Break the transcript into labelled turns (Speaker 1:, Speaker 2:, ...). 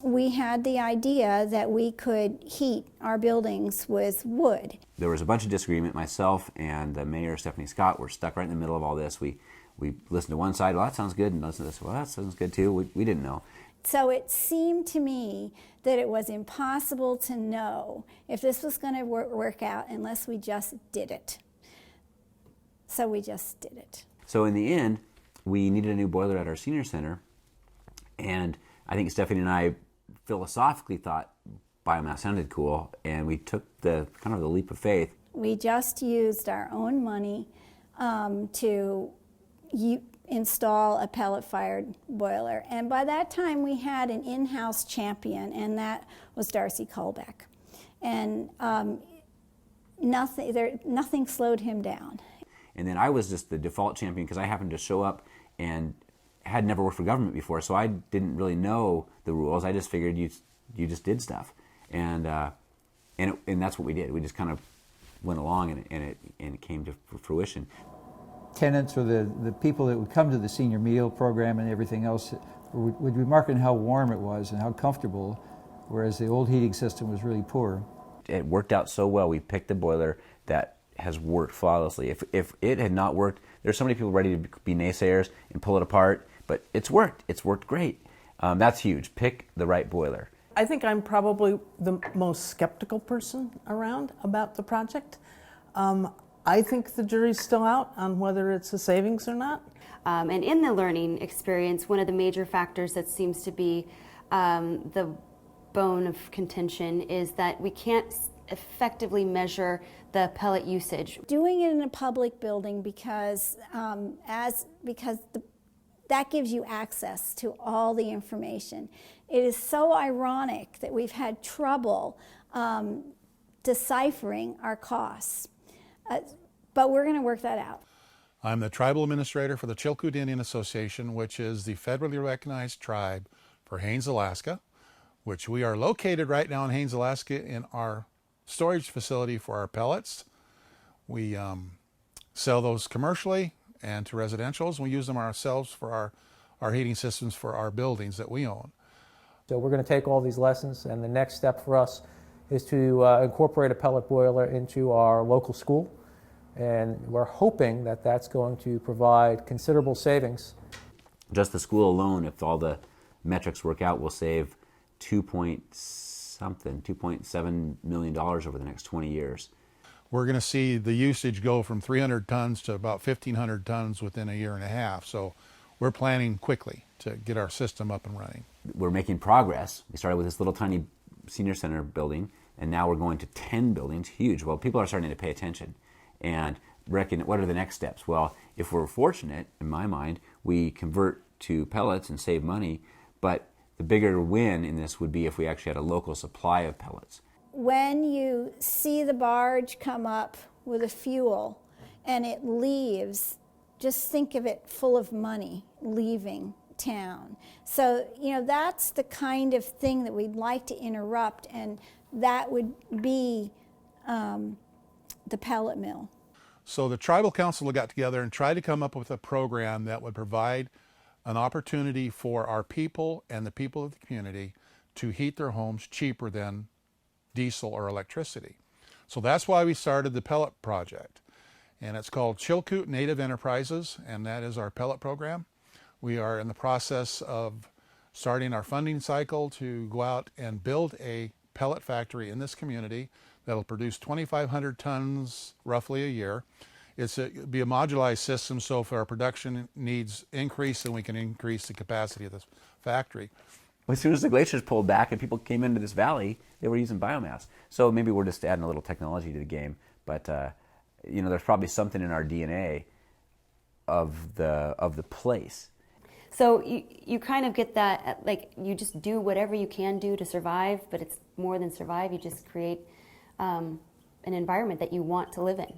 Speaker 1: we had the idea that we could heat our buildings with wood.
Speaker 2: There was a bunch of disagreement. Myself and the mayor, Stephanie Scott, were stuck right in the middle of all this. We listened to one side, well, that sounds good, and listened to this, well, that sounds good too. We didn't know.
Speaker 1: So it seemed to me that it was impossible to know if this was going to work out unless we just did it. So we just did it.
Speaker 2: So in the end, we needed a new boiler at our senior center, and I think Stephanie and I philosophically thought biomass sounded cool, and we took the kind of the leap of faith.
Speaker 1: We just used our own money to install a pellet-fired boiler, and by that time we had an in-house champion, and that was Darcy Colbeck, and nothing slowed him down.
Speaker 2: And then I was just the default champion because I happened to show up and had never worked for government before, so I didn't really know the rules. I just figured you just did stuff, and that's what we did. We just kind of went along, and it came to fruition.
Speaker 3: Tenants or the people that would come to the senior meal program and everything else would remark on how warm it was and how comfortable, whereas the old heating system was really poor.
Speaker 2: It worked out so well. We picked a boiler that has worked flawlessly. If it had not worked, there's so many people ready to be naysayers and pull it apart, but it's worked. It's worked great. That's huge. Pick the right boiler.
Speaker 4: I think I'm probably the most skeptical person around about the project. I think the jury's still out on whether it's a savings or not.
Speaker 5: And in the learning experience, one of the major factors that seems to be the bone of contention is that we can't effectively measure the pellet usage.
Speaker 1: Doing it in a public building because that gives you access to all the information. It is so ironic that we've had trouble deciphering our costs. But we're going to work that out.
Speaker 6: I'm the tribal administrator for the Chilkoot Indian Association, which is the federally recognized tribe for Haines, Alaska, which we are located right now in Haines, Alaska in our storage facility for our pellets. We sell those commercially and to residentials. We use them ourselves for our heating systems for our buildings that we own.
Speaker 7: So we're going to take all these lessons, and the next step for us is to incorporate a pellet boiler into our local school. And we're hoping that that's going to provide considerable savings.
Speaker 2: Just the school alone, if all the metrics work out, will save $2.7 million over the next 20 years.
Speaker 6: We're going to see the usage go from 300 tons to about 1,500 tons within a year and a half. So we're planning quickly to get our system up and running.
Speaker 2: We're making progress. We started with this little tiny senior center building, and now we're going to 10 buildings, huge. Well, people are starting to pay attention and reckon, what are the next steps? Well, if we're fortunate, in my mind, we convert to pellets and save money, but the bigger win in this would be if we actually had a local supply of pellets.
Speaker 1: When you see the barge come up with a fuel and it leaves, just think of it full of money leaving town. So, that's the kind of thing that we'd like to interrupt, and that would be the pellet mill.
Speaker 6: So the tribal council got together and tried to come up with a program that would provide an opportunity for our people and the people of the community to heat their homes cheaper than diesel or electricity. So that's why we started the pellet project. And it's called Chilkoot Native Enterprises, and that is our pellet program. We are in the process of starting our funding cycle to go out and build a pellet factory in this community that'll produce 2,500 tons roughly a year. It'll be a modularized system, so if our production needs increase, then we can increase the capacity of this factory.
Speaker 2: As soon as the glaciers pulled back and people came into this valley, they were using biomass. So maybe we're just adding a little technology to the game, but there's probably something in our DNA of the place.
Speaker 5: So you kind of get that, like, you just do whatever you can do to survive, but it's more than survive. You just create an environment that you want to live in.